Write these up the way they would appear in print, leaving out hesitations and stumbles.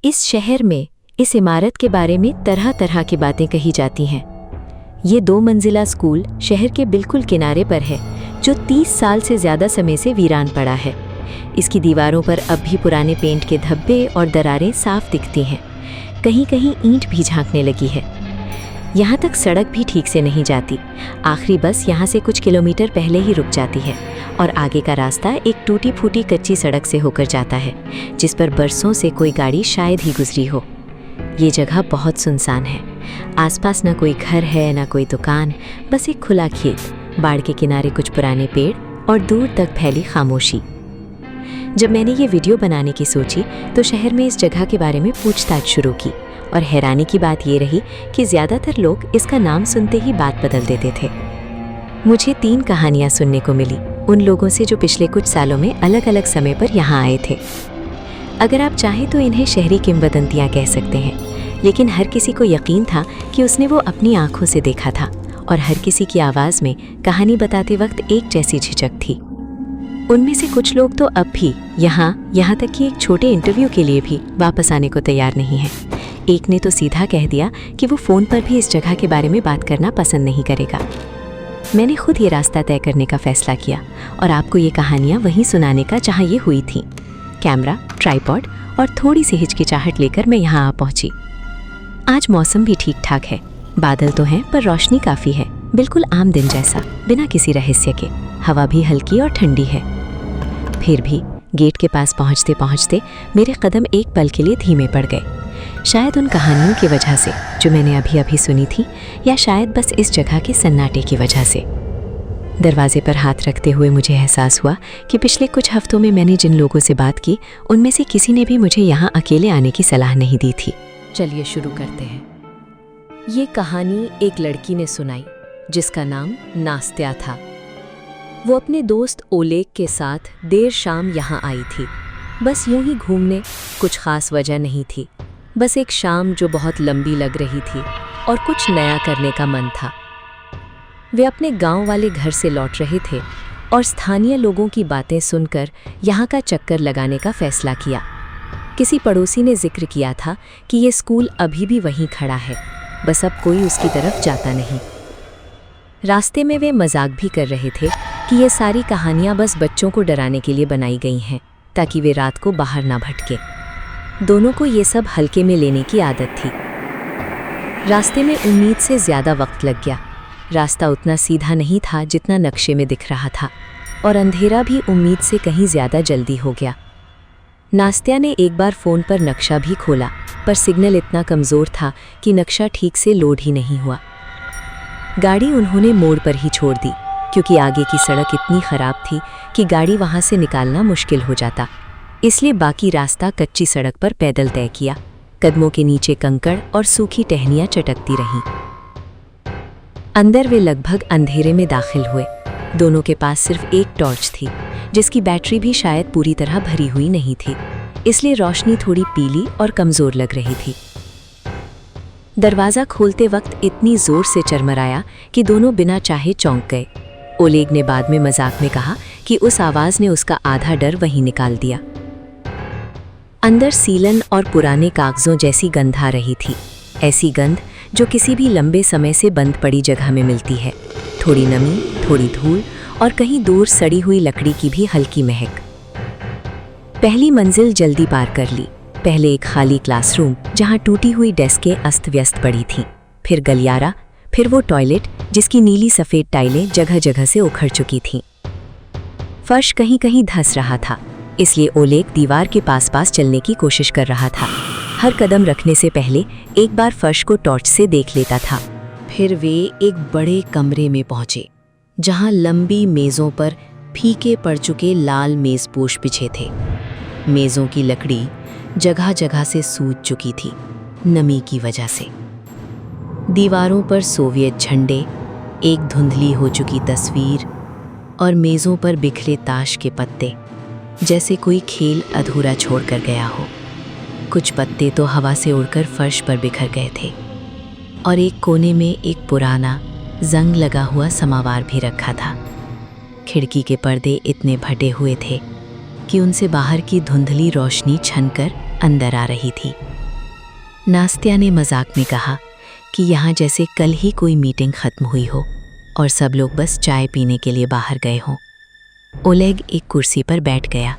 इस शहर में इस इमारत के बारे में तरह तरह की बातें कही जाती हैं। ये 2 मंजिला स्कूल शहर के बिल्कुल किनारे पर है, जो 30 साल से ज़्यादा समय से वीरान पड़ा है। इसकी दीवारों पर अब भी पुराने पेंट के धब्बे और दरारें साफ दिखती हैं। कहीं कहीं ईंट भी झांकने लगी है। यहाँ तक सड़क भी ठीक से नहीं जाती। आखिरी बस यहाँ से कुछ किलोमीटर पहले ही रुक जाती है और आगे का रास्ता एक टूटी फूटी कच्ची सड़क से होकर जाता है, जिस पर बरसों से कोई गाड़ी शायद ही गुजरी हो। ये जगह बहुत सुनसान है। आसपास ना कोई घर है, ना कोई दुकान, बस एक खुला खेत, बाड़ के किनारे कुछ पुराने पेड़ और दूर तक फैली खामोशी। जब मैंने ये वीडियो बनाने की सोची तो शहर में इस जगह के बारे में पूछताछ शुरू की, और हैरानी की बात ये रही कि ज़्यादातर लोग इसका नाम सुनते ही बात बदल देते थे। मुझे 3 कहानियाँ सुनने को मिली उन लोगों से जो पिछले कुछ सालों में अलग अलग समय पर यहाँ आए थे। अगर आप चाहें तो इन्हें शहरी किंवदंतियाँ कह सकते हैं, लेकिन हर किसी को यकीन था कि उसने वो अपनी आंखों से देखा था, और हर किसी की आवाज़ में कहानी बताते वक्त एक जैसी झिझक थी। उनमें से कुछ लोग तो अब भी यहाँ तक कि एक छोटे इंटरव्यू के लिए भी वापस आने को तैयार नहीं है। एक ने तो सीधा कह दिया कि वो फ़ोन पर भी इस जगह के बारे में बात करना पसंद नहीं करेगा। मैंने खुद ये रास्ता तय करने का फैसला किया और आपको ये कहानियाँ वहीं सुनाने का जहाँ ये हुई थी। कैमरा, ट्राइपॉड और थोड़ी सी हिचकिचाहट लेकर मैं यहाँ आ पहुँची। आज मौसम भी ठीक ठाक है, बादल तो हैं पर रोशनी काफ़ी है, बिल्कुल आम दिन जैसा, बिना किसी रहस्य के। हवा भी हल्की और ठंडी है। फिर भी गेट के पास पहुँचते पहुँचते मेरे कदम एक पल के लिए धीमे पड़ गए। शायद उन कहानियों की वजह से जो मैंने अभी अभी सुनी थी, या शायद बस इस जगह के सन्नाटे की वजह से। दरवाजे पर हाथ रखते हुए मुझे एहसास हुआ कि पिछले कुछ हफ्तों में मैंने जिन लोगों से बात की, उनमें से किसी ने भी मुझे यहाँ अकेले आने की सलाह नहीं दी थी। चलिए शुरू करते हैं। ये कहानी एक लड़की ने सुनाई जिसका नाम नास्त्या था। वो अपने दोस्त ओलेग के साथ देर शाम यहाँ आई थी, बस यूं ही घूमने। कुछ खास वजह नहीं थी, बस एक शाम जो बहुत लंबी लग रही थी और कुछ नया करने का मन था। वे अपने गांव वाले घर से लौट रहे थे और स्थानीय लोगों की बातें सुनकर यहाँ का चक्कर लगाने का फैसला किया। किसी पड़ोसी ने जिक्र किया था कि ये स्कूल अभी भी वहीं खड़ा है, बस अब कोई उसकी तरफ जाता नहीं। रास्ते में वे मजाक भी कर रहे थे कि ये सारी कहानियाँ बस बच्चों को डराने के लिए बनाई गई हैं, ताकि वे रात को बाहर ना भटके। दोनों को ये सब हल्के में लेने की आदत थी। रास्ते में उम्मीद से ज़्यादा वक्त लग गया। रास्ता उतना सीधा नहीं था जितना नक्शे में दिख रहा था, और अंधेरा भी उम्मीद से कहीं ज़्यादा जल्दी हो गया। नास्त्या ने एक बार फ़ोन पर नक्शा भी खोला, पर सिग्नल इतना कमज़ोर था कि नक्शा ठीक से लोड ही नहीं हुआ। गाड़ी उन्होंने मोड़ पर ही छोड़ दी, क्योंकि आगे की सड़क इतनी ख़राब थी कि गाड़ी वहाँ से निकालना मुश्किल हो जाता। इसलिए बाकी रास्ता कच्ची सड़क पर पैदल तय किया। कदमों के नीचे कंकड़ और सूखी टहनियाँ चटकती रहीं। अंदर वे लगभग अंधेरे में दाखिल हुए। दोनों के पास सिर्फ एक टॉर्च थी, जिसकी बैटरी भी शायद पूरी तरह भरी हुई नहीं थी, इसलिए रोशनी थोड़ी पीली और कमज़ोर लग रही थी। दरवाज़ा खोलते वक्त इतनी ज़ोर से चरमराया कि दोनों बिना चाहे चौंक गए। ओलेग ने बाद में मजाक में कहा कि उस आवाज़ ने उसका आधा डर वहीं निकाल दिया। अंदर सीलन और पुराने कागज़ों जैसी गंध आ रही थी, ऐसी गंध जो किसी भी लंबे समय से बंद पड़ी जगह में मिलती है। थोड़ी नमी, थोड़ी धूल और कहीं दूर सड़ी हुई लकड़ी की भी हल्की महक। पहली मंजिल जल्दी पार कर ली। पहले एक खाली क्लासरूम जहां टूटी हुई डेस्कें अस्त व्यस्त पड़ी थीं, फिर गलियारा, फिर वो टॉयलेट जिसकी नीली सफ़ेद टाइलें जगह जगह से उखड़ चुकी थीं। फर्श कहीं कहीं धंस रहा था, इसलिए ओलेग दीवार के पास पास चलने की कोशिश कर रहा था। हर कदम रखने से पहले एक बार फर्श को टॉर्च से देख लेता था। फिर वे एक बड़े कमरे में पहुंचे, जहां लंबी मेज़ों पर फीके पड़ चुके लाल मेज़पोश बिछे थे। मेज़ों की लकड़ी जगह जगह से सूज चुकी थी, नमी की वजह से। दीवारों पर सोवियत झंडे, एक धुंधली हो चुकी तस्वीर और मेज़ों पर बिखरे ताश के पत्ते, जैसे कोई खेल अधूरा छोड़कर गया हो। कुछ पत्ते तो हवा से उड़कर फर्श पर बिखर गए थे, और एक कोने में एक पुराना जंग लगा हुआ समावार भी रखा था। खिड़की के पर्दे इतने फटे हुए थे कि उनसे बाहर की धुंधली रोशनी छनकर अंदर आ रही थी। नास्त्या ने मजाक में कहा कि यहाँ जैसे कल ही कोई मीटिंग खत्म हुई हो और सब लोग बस चाय पीने के लिए बाहर गए हों। ओलेग एक कुर्सी पर बैठ गया,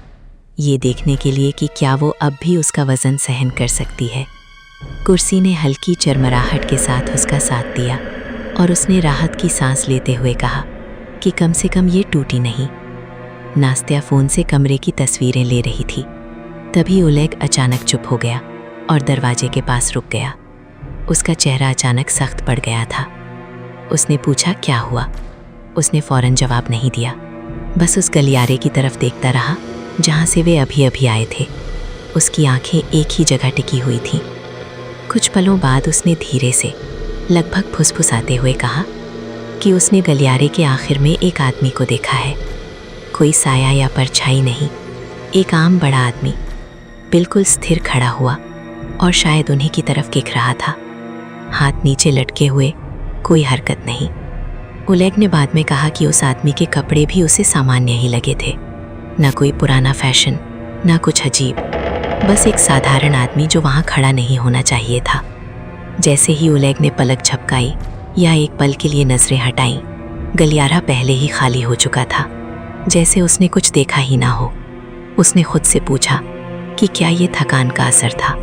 ये देखने के लिए कि क्या वो अब भी उसका वज़न सहन कर सकती है। कुर्सी ने हल्की चरमराहट के साथ उसका साथ दिया और उसने राहत की सांस लेते हुए कहा कि कम से कम ये टूटी नहीं। नास्त्या फ़ोन से कमरे की तस्वीरें ले रही थी। तभी ओलेग अचानक चुप हो गया और दरवाजे के पास रुक गया। उसका चेहरा अचानक सख्त पड़ गया था। उसने पूछा क्या हुआ। उसने फ़ौरन जवाब नहीं दिया, बस उस गलियारे की तरफ देखता रहा जहाँ से वे अभी अभी आए थे। उसकी आंखें एक ही जगह टिकी हुई थीं। कुछ पलों बाद उसने धीरे से, लगभग फुसफुसाते हुए कहा कि उसने गलियारे के आखिर में एक आदमी को देखा है। कोई साया या परछाई नहीं, एक आम बड़ा आदमी बिल्कुल स्थिर खड़ा हुआ और शायद उन्हीं की तरफ देख रहा था, हाथ नीचे लटके हुए, कोई हरकत नहीं। ओलेग ने बाद में कहा कि उस आदमी के कपड़े भी उसे सामान्य ही लगे थे, ना कोई पुराना फैशन, ना कुछ अजीब, बस एक साधारण आदमी जो वहाँ खड़ा नहीं होना चाहिए था। जैसे ही ओलेग ने पलक झपकाई या एक पल के लिए नजरें हटाईं, गलियारा पहले ही खाली हो चुका था, जैसे उसने कुछ देखा ही ना हो। उसने खुद से पूछा कि क्या ये थकान का असर था,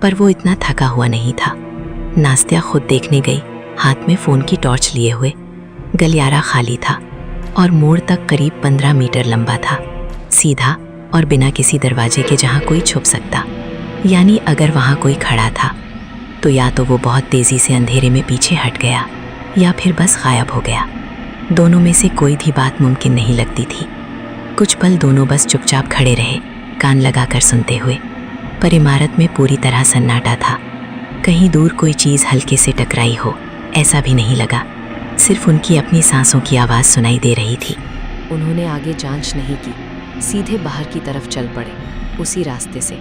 पर वो इतना थका हुआ नहीं था। नास्त्या खुद देखने गई, हाथ में फ़ोन की टॉर्च लिए हुए। गलियारा खाली था और मोड़ तक करीब 15 मीटर लंबा था, सीधा और बिना किसी दरवाजे के जहाँ कोई छुप सकता। यानी अगर वहाँ कोई खड़ा था तो या तो वो बहुत तेज़ी से अंधेरे में पीछे हट गया या फिर बस गायब हो गया। दोनों में से कोई भी बात मुमकिन नहीं लगती थी। कुछ पल दोनों बस चुपचाप खड़े रहे, कान लगाकर सुनते हुए। पर इमारत में पूरी तरह सन्नाटा था। कहीं दूर कोई चीज़ हल्के से टकराई हो, ऐसा भी नहीं लगा। सिर्फ उनकी अपनी सांसों की आवाज़ सुनाई दे रही थी। उन्होंने आगे जांच नहीं की, सीधे बाहर की तरफ चल पड़े, उसी रास्ते से,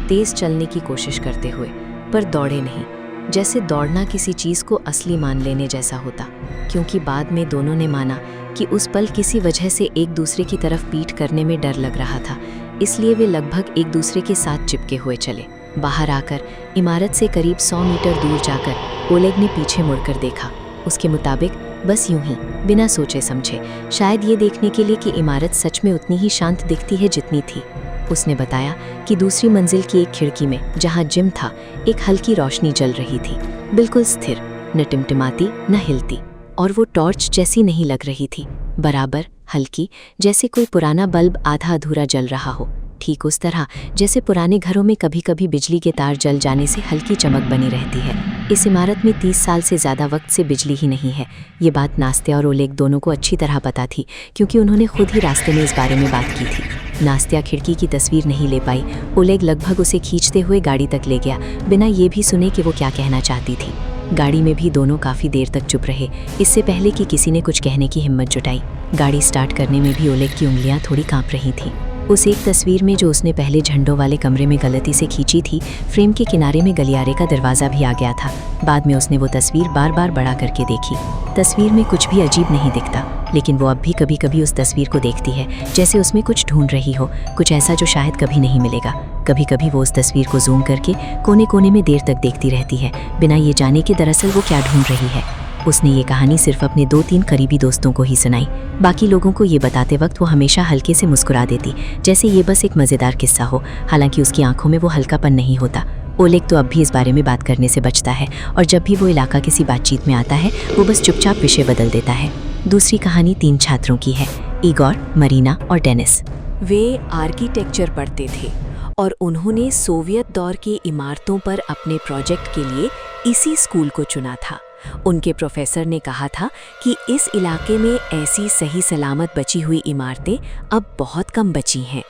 तेज चलने की कोशिश करते हुए, पर दौड़े नहीं, जैसे दौड़ना किसी चीज़ को असली मान लेने जैसा होता। क्योंकि बाद में दोनों ने माना कि उस पल किसी वजह से एक दूसरे की तरफ पीठ करने में डर लग रहा था, इसलिए वे लगभग एक दूसरे के साथ चिपके हुए चले। बाहर आकर इमारत से करीब 100 मीटर दूर जाकर ओलेग ने पीछे मुड़कर देखा। उसके मुताबिक बस यूं ही, बिना सोचे समझे, शायद ये देखने के लिए कि इमारत सच में उतनी ही शांत दिखती है जितनी थी। उसने बताया कि दूसरी मंजिल की एक खिड़की में, जहां जिम था, एक हल्की रोशनी जल रही थी, बिल्कुल स्थिर, न टिमटिमाती न हिलती, और वो टॉर्च जैसी नहीं लग रही थी, बराबर हल्की, जैसे कोई पुराना बल्ब आधा अधूरा जल रहा हो। ठीक उस तरह जैसे पुराने घरों में कभी कभी बिजली के तार जल जाने से हल्की चमक बनी रहती है। इस इमारत में 30 साल से ज़्यादा वक्त से बिजली ही नहीं है। ये बात नास्त्या और ओलेग दोनों को अच्छी तरह पता थी, क्योंकि उन्होंने खुद ही रास्ते में इस बारे में बात की थी। नास्त्या खिड़की की तस्वीर नहीं ले पाई। ओलेग लगभग उसे खींचते हुए गाड़ी तक ले गया, बिना ये भी सुने कि वो क्या कहना चाहती थी। गाड़ी में भी दोनों काफ़ी देर तक चुप रहे, इससे पहले कि किसी ने कुछ कहने की हिम्मत जुटाई। गाड़ी स्टार्ट करने में भी ओलेग की उंगलियां थोड़ी कांप रही थीं। उस एक तस्वीर में जो उसने पहले झंडों वाले कमरे में गलती से खींची थी, फ्रेम के किनारे में गलियारे का दरवाज़ा भी आ गया था। बाद में उसने वो तस्वीर बार बार बड़ा करके देखी। तस्वीर में कुछ भी अजीब नहीं दिखता, लेकिन वो अब भी कभी कभी उस तस्वीर को देखती है, जैसे उसमें कुछ ढूंढ रही हो, कुछ ऐसा जो शायद कभी नहीं मिलेगा। कभी कभी वो उस तस्वीर को जूम करके कोने कोने में देर तक देखती रहती है, बिना ये जाने कि दरअसल वो क्या ढूंढ रही है। उसने ये कहानी सिर्फ अपने 2-3 करीबी दोस्तों को ही सुनाई। बाकी लोगों को ये बताते वक्त वो हमेशा हल्के से मुस्कुरा देती, जैसे ये बस एक मज़ेदार किस्सा हो। हालांकि उसकी आंखों में वो हल्कापन नहीं होता। ओलेग तो अब भी इस बारे में बात करने से बचता है, और जब भी वो इलाका किसी बातचीत में आता है, वो बस चुपचाप विषय बदल देता है। दूसरी कहानी 3 छात्रों की है, इगोर, मरीना और डेनिस। वे आर्किटेक्चर पढ़ते थे और उन्होंने सोवियत दौर की इमारतों पर अपने प्रोजेक्ट के लिए इसी स्कूल को चुना था। उनके प्रोफेसर ने कहा था कि इस इलाके में ऐसी सही सलामत बची हुई इमारतें अब बहुत कम बची हैं।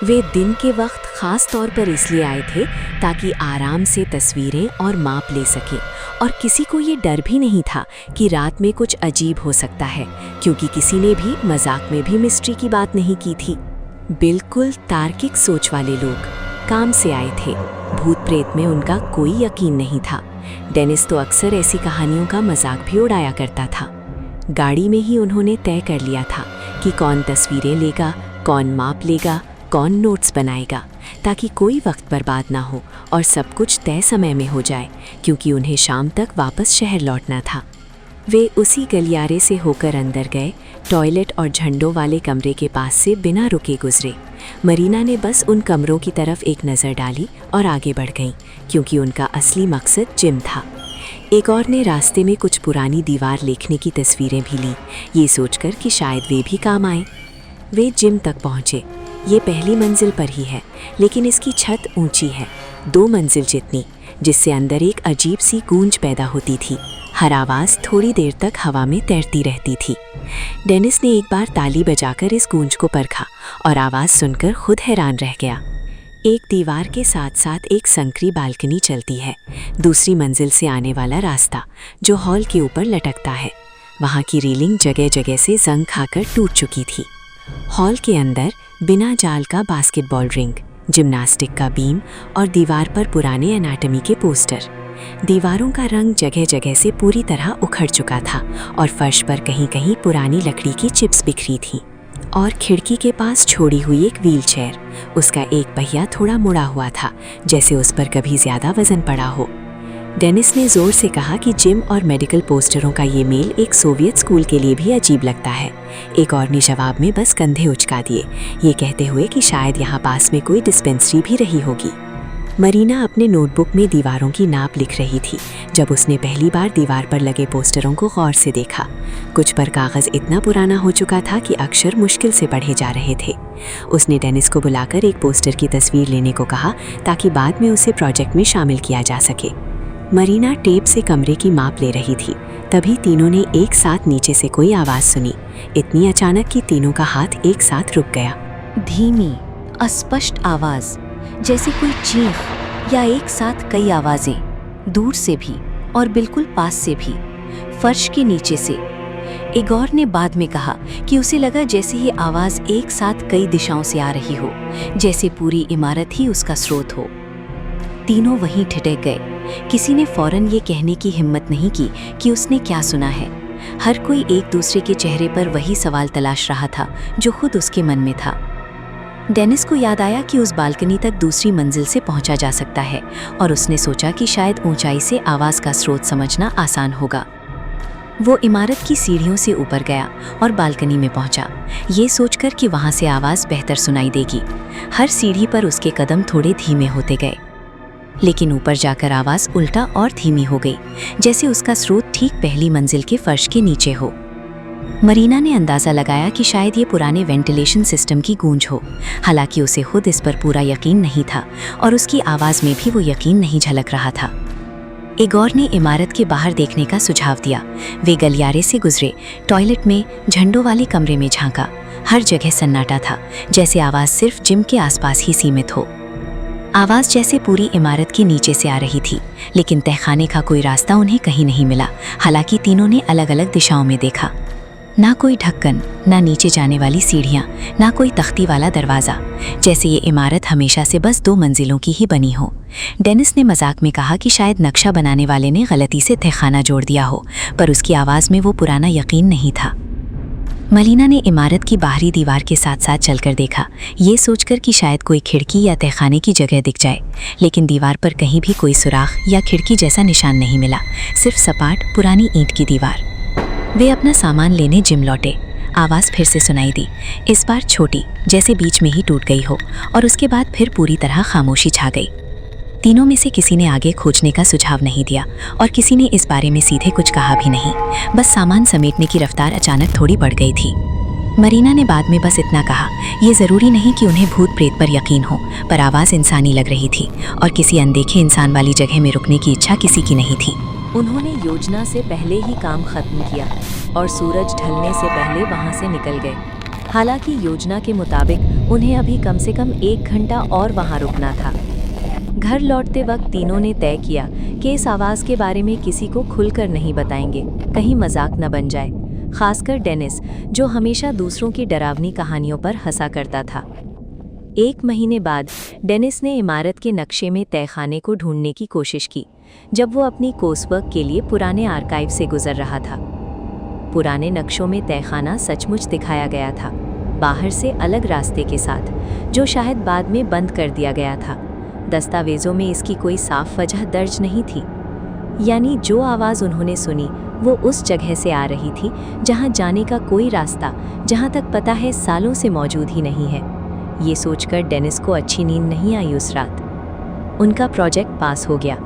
वे दिन के वक्त खास तौर पर इसलिए आए थे ताकि आराम से तस्वीरें और माप ले सकें, और किसी को ये डर भी नहीं था कि रात में कुछ अजीब हो सकता है, क्योंकि किसी ने भी मजाक में भी मिस्ट्री की बात नहीं की थी। बिल्कुल तार्किक सोच वाले लोग काम से आए थे। भूत प्रेत में उनका कोई यकीन नहीं था। डेनिस तो अक्सर ऐसी कहानियों का मजाक भी उड़ाया करता था। गाड़ी में ही उन्होंने तय कर लिया था कि कौन तस्वीरें लेगा, कौन माप लेगा, कौन नोट्स बनाएगा, ताकि कोई वक्त बर्बाद ना हो और सब कुछ तय समय में हो जाए, क्योंकि उन्हें शाम तक वापस शहर लौटना था। वे उसी गलियारे से होकर अंदर गए, टॉयलेट और झंडों वाले कमरे के पास से बिना रुके गुजरे। मरीना ने बस उन कमरों की तरफ एक नज़र डाली और आगे बढ़ गईं, क्योंकि उनका असली मकसद जिम था। एक और ने रास्ते में कुछ पुरानी दीवार लिखने की तस्वीरें भी लीं, ये सोचकर कि शायद वे भी काम आए। वे जिम तक पहुँचे। ये पहली मंजिल पर ही है, लेकिन इसकी छत ऊंची है, 2 मंजिल जितनी, जिससे अंदर एक अजीब सी गूंज पैदा होती थी। हर आवाज़ थोड़ी देर तक हवा में तैरती रहती थी। डेनिस ने एक बार ताली बजाकर इस गूंज को परखा और आवाज़ सुनकर खुद हैरान रह गया। एक दीवार के साथ साथ एक संकरी बालकनी चलती है, दूसरी मंजिल से आने वाला रास्ता जो हॉल के ऊपर लटकता है। वहाँ की रेलिंग जगह जगह से जंग खाकर टूट चुकी थी। हॉल के अंदर बिना जाल का बास्केटबॉल रिंग, जिम्नास्टिक का बीम और दीवार पर पुराने एनाटॉमी के पोस्टर। दीवारों का रंग जगह जगह से पूरी तरह उखड़ चुका था और फर्श पर कहीं कहीं पुरानी लकड़ी की चिप्स बिखरी थीं। और खिड़की के पास छोड़ी हुई एक व्हीलचेयर, उसका एक पहिया थोड़ा मुड़ा हुआ था, जैसे उस पर कभी ज़्यादा वजन पड़ा हो। डेनिस ने ज़ोर से कहा कि जिम और मेडिकल पोस्टरों का ये मेल एक सोवियत स्कूल के लिए भी अजीब लगता है। एक और ने जवाब में बस कंधे उचका दिए, ये कहते हुए कि शायद यहाँ पास में कोई डिस्पेंसरी भी रही होगी। मरीना अपने नोटबुक में दीवारों की नाप लिख रही थी जब उसने पहली बार दीवार पर लगे पोस्टरों को गौर से देखा। कुछ पर कागज़ इतना पुराना हो चुका था कि अक्षर मुश्किल से पढ़े जा रहे थे। उसने डेनिस को बुलाकर एक पोस्टर की तस्वीर लेने को कहा ताकि बाद में उसे प्रोजेक्ट में शामिल किया जा सके। मरीना टेप से कमरे की माप ले रही थी, तभी तीनों ने एक साथ नीचे से कोई आवाज़ सुनी, इतनी अचानक कि तीनों का हाथ एक साथ रुक गया। धीमी, अस्पष्ट आवाज़, जैसे कोई चीख या एक साथ कई आवाज़ें, दूर से भी और बिल्कुल पास से भी, फर्श के नीचे से। इगोर ने बाद में कहा कि उसे लगा जैसे ये आवाज़ एक साथ कई दिशाओं से आ रही हो, जैसे पूरी इमारत ही उसका स्रोत हो। तीनों वहीं ठिठक गए। किसी ने फौरन ये कहने की हिम्मत नहीं की कि उसने क्या सुना है। हर कोई एक दूसरे के चेहरे पर वही सवाल तलाश रहा था जो खुद उसके मन में था। डेनिस को याद आया कि उस बालकनी तक दूसरी मंजिल से पहुंचा जा सकता है और उसने सोचा कि शायद ऊंचाई से आवाज़ का स्रोत समझना आसान होगा। वो इमारत की सीढ़ियों से ऊपर गया और बालकनी में पहुंचा, ये सोचकर कि वहां से आवाज़ बेहतर सुनाई देगी। हर सीढ़ी पर उसके कदम थोड़े धीमे होते गए, लेकिन ऊपर जाकर आवाज़ उल्टा और धीमी हो गई, जैसे उसका स्रोत ठीक पहली मंजिल के फर्श के नीचे हो। मरीना ने अंदाज़ा लगाया कि शायद ये पुराने वेंटिलेशन सिस्टम की गूंज हो, हालांकि उसे खुद इस पर पूरा यकीन नहीं था और उसकी आवाज़ में भी वो यकीन नहीं झलक रहा था। इगोर ने इमारत के बाहर देखने का सुझाव दिया। वे गलियारे से गुजरे, टॉयलेट में झंडों वाले कमरे में झांका। हर जगह सन्नाटा था, जैसे आवाज़ सिर्फ जिम के आसपास ही सीमित हो। आवाज़ जैसे पूरी इमारत के नीचे से आ रही थी, लेकिन तहखाने का कोई रास्ता उन्हें कहीं नहीं मिला। हालांकि तीनों ने अलग अलग दिशाओं में देखा। ना कोई ढक्कन, ना नीचे जाने वाली सीढ़ियाँ, ना कोई तख्ती वाला दरवाज़ा, जैसे ये इमारत हमेशा से बस 2 मंजिलों की ही बनी हो। डेनिस ने मजाक में कहा कि शायद नक्शा बनाने वाले ने गलती से तहखाना जोड़ दिया हो, पर उसकी आवाज़ में वो पुराना यकीन नहीं था। मरीना ने इमारत की बाहरी दीवार के साथ साथ चलकर देखा, ये सोचकर कि शायद कोई खिड़की या तहखाने की जगह दिख जाए, लेकिन दीवार पर कहीं भी कोई सुराख या खिड़की जैसा निशान नहीं मिला, सिर्फ सपाट पुरानी ईंट की दीवार। वे अपना सामान लेने जिम लौटे। आवाज़ फिर से सुनाई दी, इस बार छोटी, जैसे बीच में ही टूट गई हो, और उसके बाद फिर पूरी तरह खामोशी छा गई। तीनों में से किसी ने आगे खोजने का सुझाव नहीं दिया और किसी ने इस बारे में सीधे कुछ कहा भी नहीं। बस सामान समेटने की रफ्तार अचानक थोड़ी बढ़ गई थी। मरीना ने बाद में बस इतना कहा, ये ज़रूरी नहीं कि उन्हें भूत प्रेत पर यकीन हो, पर आवाज़ इंसानी लग रही थी और किसी अनदेखे इंसान वाली जगह में रुकने की इच्छा किसी की नहीं थी। उन्होंने योजना से पहले ही काम खत्म किया और सूरज ढलने से पहले वहां से निकल गए। हालांकि योजना के मुताबिक उन्हें अभी कम से कम 1 घंटा और वहां रुकना था। घर लौटते वक्त तीनों ने तय किया कि इस आवाज़ के बारे में किसी को खुलकर नहीं बताएंगे, कहीं मजाक न बन जाए। खासकर डेनिस, जो हमेशा दूसरों की डरावनी कहानियों पर हंसा करता था। 1 महीने बाद डेनिस ने इमारत के नक्शे में तहखाने को ढूंढने की कोशिश की, जब वो अपनी कोर्सवर्क के लिए पुराने आर्काइव से गुजर रहा था। पुराने नक्शों में तहखाना सचमुच दिखाया गया था। बाहर से अलग रास्ते के साथ, जो शायद बाद में बंद कर दिया गया था। दस्तावेज़ों में इसकी कोई साफ वजह दर्ज नहीं थी। यानी जो आवाज़ उन्होंने सुनी वो उस जगह से आ रही थी जहां जाने का कोई रास्ता, जहां तक पता है, सालों से मौजूद ही नहीं है। ये सोचकर डेनिस को अच्छी नींद नहीं आई उस रात। उनका प्रोजेक्ट पास हो गया।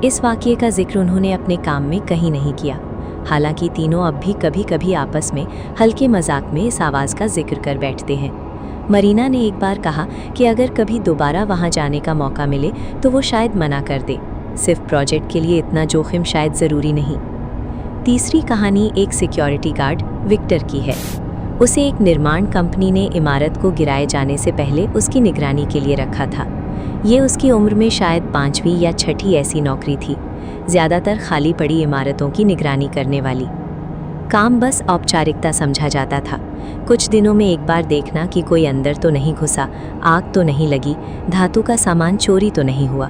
इस वाक़ये का जिक्र उन्होंने अपने काम में कहीं नहीं किया। हालांकि तीनों अब भी कभी कभी आपस में हल्के मजाक में इस आवाज़ का जिक्र कर बैठते हैं। मरीना ने एक बार कहा कि अगर कभी दोबारा वहां जाने का मौका मिले तो वो शायद मना कर दे। सिर्फ प्रोजेक्ट के लिए इतना जोखिम शायद ज़रूरी नहीं। तीसरी कहानी एक सिक्योरिटी गार्ड विक्टर की है। उसे एक निर्माण कंपनी ने इमारत को गिराए जाने से पहले उसकी निगरानी के लिए रखा था। ये उसकी उम्र में शायद 5वीं या 6ठी ऐसी नौकरी थी, ज़्यादातर खाली पड़ी इमारतों की निगरानी करने वाली। काम बस औपचारिकता समझा जाता था। कुछ दिनों में एक बार देखना कि कोई अंदर तो नहीं घुसा, आग तो नहीं लगी, धातु का सामान चोरी तो नहीं हुआ।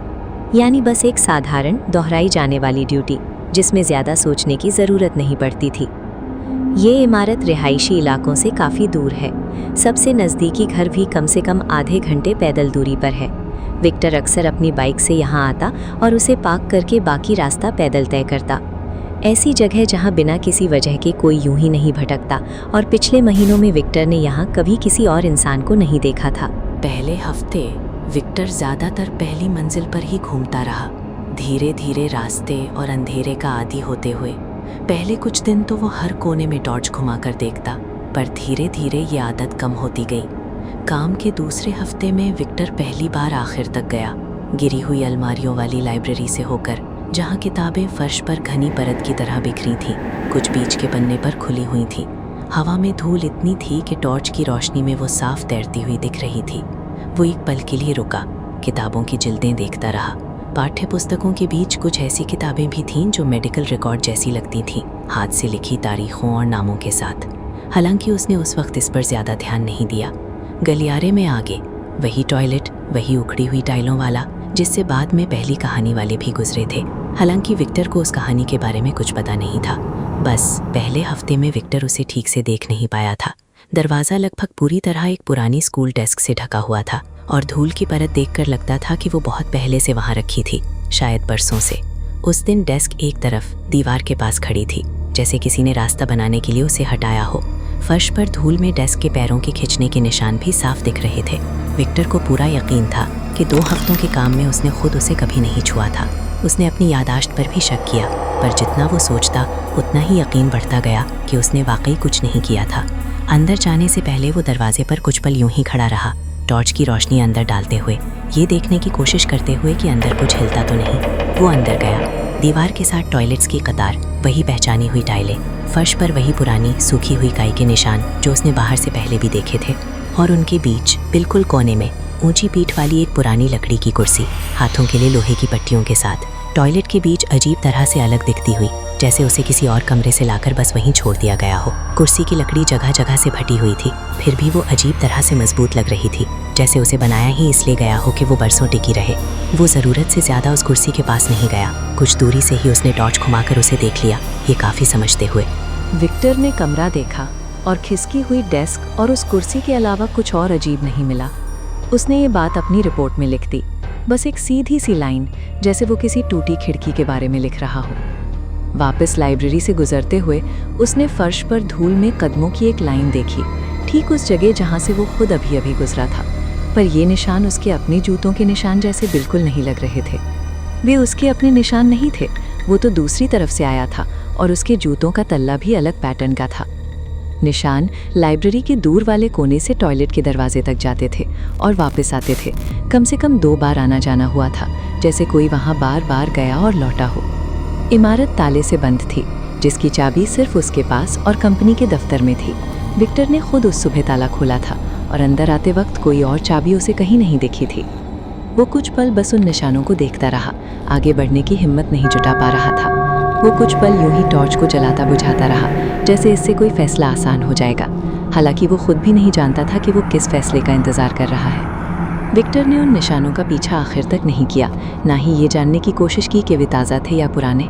यानी बस एक साधारण दोहराई जाने वाली ड्यूटी, जिसमें ज़्यादा सोचने की ज़रूरत नहीं पड़ती थी। ये इमारत रिहायशी इलाकों से काफ़ी दूर है। सबसे नज़दीकी घर भी कम से कम आधे घंटे पैदल दूरी पर है। विक्टर अक्सर अपनी बाइक से यहाँ आता और उसे पार्क करके बाकी रास्ता पैदल तय करता। ऐसी जगह जहाँ बिना किसी वजह के कोई यूं ही नहीं भटकता, और पिछले महीनों में विक्टर ने यहाँ कभी किसी और इंसान को नहीं देखा था। पहले हफ्ते विक्टर ज़्यादातर पहली मंजिल पर ही घूमता रहा, धीरे धीरे रास्ते और अंधेरे का आदी होते हुए। पहले कुछ दिन तो वो हर कोने में टॉर्च घुमाकर देखता, पर धीरे धीरे ये आदत कम होती गई। काम के दूसरे हफ्ते में विक्टर पहली बार आखिर तक गया, गिरी हुई अलमारियों वाली लाइब्रेरी से होकर, जहाँ किताबें फर्श पर घनी परत की तरह बिखरी थीं, कुछ बीच के पन्ने पर खुली हुई थीं। हवा में धूल इतनी थी कि टॉर्च की रोशनी में वो साफ तैरती हुई दिख रही थी। वो एक पल के लिए रुका, किताबों की जिल्दें देखता रहा। पाठ्य पुस्तकों के बीच कुछ ऐसी किताबें भी थीं जो मेडिकल रिकॉर्ड जैसी लगती थीं, हाथ से लिखी तारीखों और नामों के साथ। हालांकि उसने उस वक्त इस पर ज़्यादा ध्यान नहीं दिया। गलियारे में आगे वही टॉयलेट, वही उखड़ी हुई टाइलों वाला, जिससे बाद में पहली कहानी वाले भी गुजरे थे। हालांकि विक्टर को उस कहानी के बारे में कुछ पता नहीं था। बस पहले हफ्ते में विक्टर उसे ठीक से देख नहीं पाया था। दरवाज़ा लगभग पूरी तरह एक पुरानी स्कूल डेस्क से ढका हुआ था, और धूल की परत देखकर लगता था कि वो बहुत पहले से वहाँ रखी थी, शायद बरसों से। उस दिन डेस्क एक तरफ दीवार के पास खड़ी थी, जैसे किसी ने रास्ता बनाने के लिए उसे हटाया हो। फर्श पर धूल में डेस्क के पैरों के खिंचने के निशान भी साफ दिख रहे थे। विक्टर को पूरा यकीन था कि 2 हफ्तों के काम में उसने खुद उसे कभी नहीं छुआ था। उसने अपनी यादाश्त पर भी शक किया, पर जितना वो सोचता उतना ही यकीन बढ़ता गया कि उसने वाकई कुछ नहीं किया था। अंदर जाने से पहले वो दरवाजे पर कुछ पल यूं ही खड़ा रहा, टॉर्च की रोशनी अंदर डालते हुए, ये देखने की कोशिश करते हुए कि अंदर कुछ हिलता तो नहीं। वो अंदर गया। दीवार के साथ टॉयलेट्स की कतार, वही पहचानी हुई टाइलें, फर्श पर वही पुरानी सूखी हुई काई के निशान जो उसने बाहर से पहले भी देखे थे, और उनके बीच बिल्कुल कोने में ऊंची पीठ वाली एक पुरानी लकड़ी की कुर्सी, हाथों के लिए लोहे की पट्टियों के साथ, टॉयलेट के बीच अजीब तरह से अलग दिखती हुई, जैसे उसे किसी और कमरे से लाकर बस वहीं छोड़ दिया गया हो। कुर्सी की लकड़ी जगह जगह से फटी हुई थी, फिर भी वो अजीब तरह से मजबूत लग रही थी, जैसे उसे बनाया ही इसलिए गया हो कि वो बरसों टिकी रहे। वो ज़रूरत से ज़्यादा उस कुर्सी के पास नहीं गया। कुछ दूरी से ही उसने टॉर्च घुमाकर उसे देख लिया, ये काफ़ी समझते हुए। विक्टर ने कमरा देखा और खिसकी हुई डेस्क और उस कुर्सी के अलावा कुछ और अजीब नहीं मिला। उसने ये बात अपनी रिपोर्ट में लिख दी, बस एक सीधी सी लाइन, जैसे वो किसी टूटी खिड़की के बारे में लिख रहा हो। वापस लाइब्रेरी से गुजरते हुए उसने फर्श पर धूल में कदमों की एक लाइन देखी, ठीक उस जगह जहाँ से वो खुद अभी अभी गुजरा था। पर ये निशान उसके अपने जूतों के निशान जैसे बिल्कुल नहीं लग रहे थे। वे उसके अपने निशान नहीं थे, वो तो दूसरी तरफ से आया था, और उसके जूतों का तल्ला भी अलग पैटर्न का था। निशान लाइब्रेरी के दूर वाले कोने से टॉयलेट के दरवाजे तक जाते थे और वापस आते थे। कम से कम 2 बार आना जाना हुआ था, जैसे कोई वहाँ बार बार गया और लौटा हो। इमारत ताले से बंद थी, जिसकी चाबी सिर्फ उसके पास और कंपनी के दफ्तर में थी। विक्टर ने खुद उस सुबह ताला खोला था, और अंदर आते वक्त कोई और चाबी उसे कहीं नहीं दिखी थी। वो कुछ पल बस उन निशानों को देखता रहा, आगे बढ़ने की हिम्मत नहीं जुटा पा रहा था। वो कुछ पल यूं ही टॉर्च को जलाता बुझाता रहा, जैसे इससे कोई फैसला आसान हो जाएगा। हालांकि वो खुद भी नहीं जानता था कि वो किस फैसले का इंतज़ार कर रहा है। विक्टर ने उन निशानों का पीछा आखिर तक नहीं किया, ना ही ये जानने की कोशिश की कि वे ताज़ा थे या पुराने।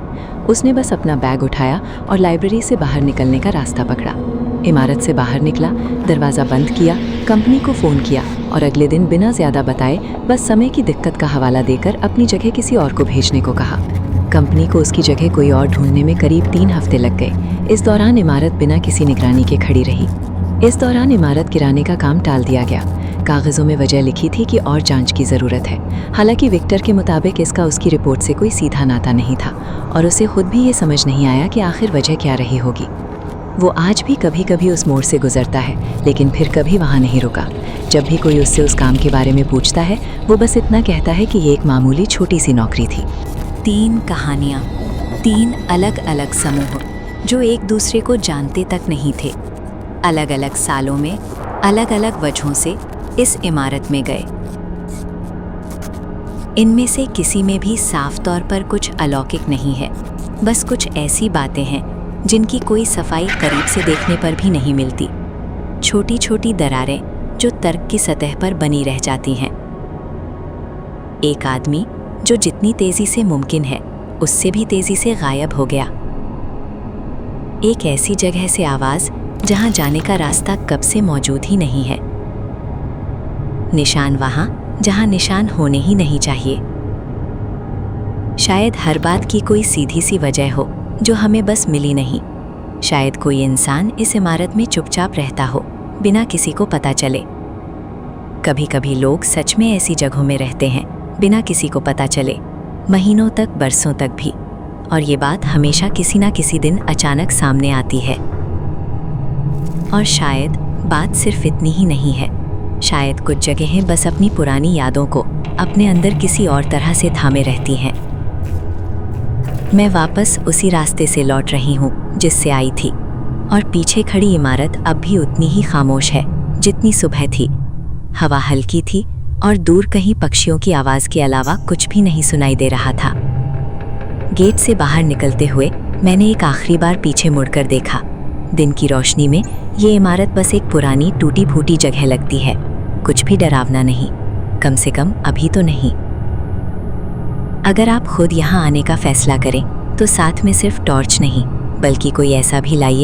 उसने बस अपना बैग उठाया और लाइब्रेरी से बाहर निकलने का रास्ता पकड़ा। इमारत से बाहर निकला, दरवाज़ा बंद किया, कंपनी को फ़ोन किया और अगले दिन बिना ज़्यादा बताए बस समय की दिक्कत का हवाला देकर अपनी जगह किसी और को भेजने को कहा। कंपनी को उसकी जगह कोई और ढूंढने में करीब 3 हफ्ते लग गए। इस दौरान इमारत बिना किसी निगरानी के खड़ी रही। इस दौरान इमारत गिराने का काम टाल दिया गया। कागज़ों में वजह लिखी थी कि और जांच की ज़रूरत है। हालांकि विक्टर के मुताबिक इसका उसकी रिपोर्ट से कोई सीधा नाता नहीं था और उसे खुद भी ये समझ नहीं आया कि आखिर वजह क्या रही होगी। वो आज भी कभी कभी उस मोड़ से गुजरता है, लेकिन फिर कभी वहाँ नहीं रुका। जब भी कोई उससे उस काम के बारे में पूछता है, वो बस इतना कहता है कि ये एक मामूली छोटी सी नौकरी थी। 3 कहानियाँ, 3 अलग अलग समूह जो एक दूसरे को जानते तक नहीं थे, अलग अलग सालों में अलग अलग वजहों से इस इमारत में गए। इनमें से किसी में भी साफ तौर पर कुछ अलौकिक नहीं है, बस कुछ ऐसी बातें हैं जिनकी कोई सफाई करीब से देखने पर भी नहीं मिलती। छोटी छोटी दरारें जो तर्क की सतह पर बनी रह जाती हैं। एक आदमी जो जितनी तेजी से मुमकिन है उससे भी तेजी से गायब हो गया। एक ऐसी जगह से आवाज जहां जाने का रास्ता कब से मौजूद ही नहीं है। निशान वहां जहां निशान होने ही नहीं चाहिए। शायद हर बात की कोई सीधी सी वजह हो जो हमें बस मिली नहीं। शायद कोई इंसान इस इमारत में चुपचाप रहता हो, बिना किसी को पता चले। कभी कभी लोग सच में ऐसी जगहों में रहते हैं बिना किसी को पता चले, महीनों तक, बरसों तक भी। और ये बात हमेशा किसी ना किसी दिन अचानक सामने आती है। और शायद बात सिर्फ इतनी ही नहीं है। शायद कुछ जगहें बस अपनी पुरानी यादों को अपने अंदर किसी और तरह से थामे रहती हैं। मैं वापस उसी रास्ते से लौट रही हूँ जिससे आई थी, और पीछे खड़ी इमारत अब भी उतनी ही खामोश है जितनी सुबह थी। हवा हल्की थी और दूर कहीं पक्षियों की आवाज़ के अलावा कुछ भी नहीं सुनाई दे रहा था। गेट से बाहर निकलते हुए मैंने एक आखिरी बार पीछे मुड़कर देखा। दिन की रोशनी में ये इमारत बस एक पुरानी टूटी फूटी जगह लगती है, कुछ भी डरावना नहीं, कम से कम अभी तो नहीं। अगर आप खुद यहाँ आने का फैसला करें तो साथ में सिर्फ टॉर्च नहीं, बल्कि कोई ऐसा भी लाइए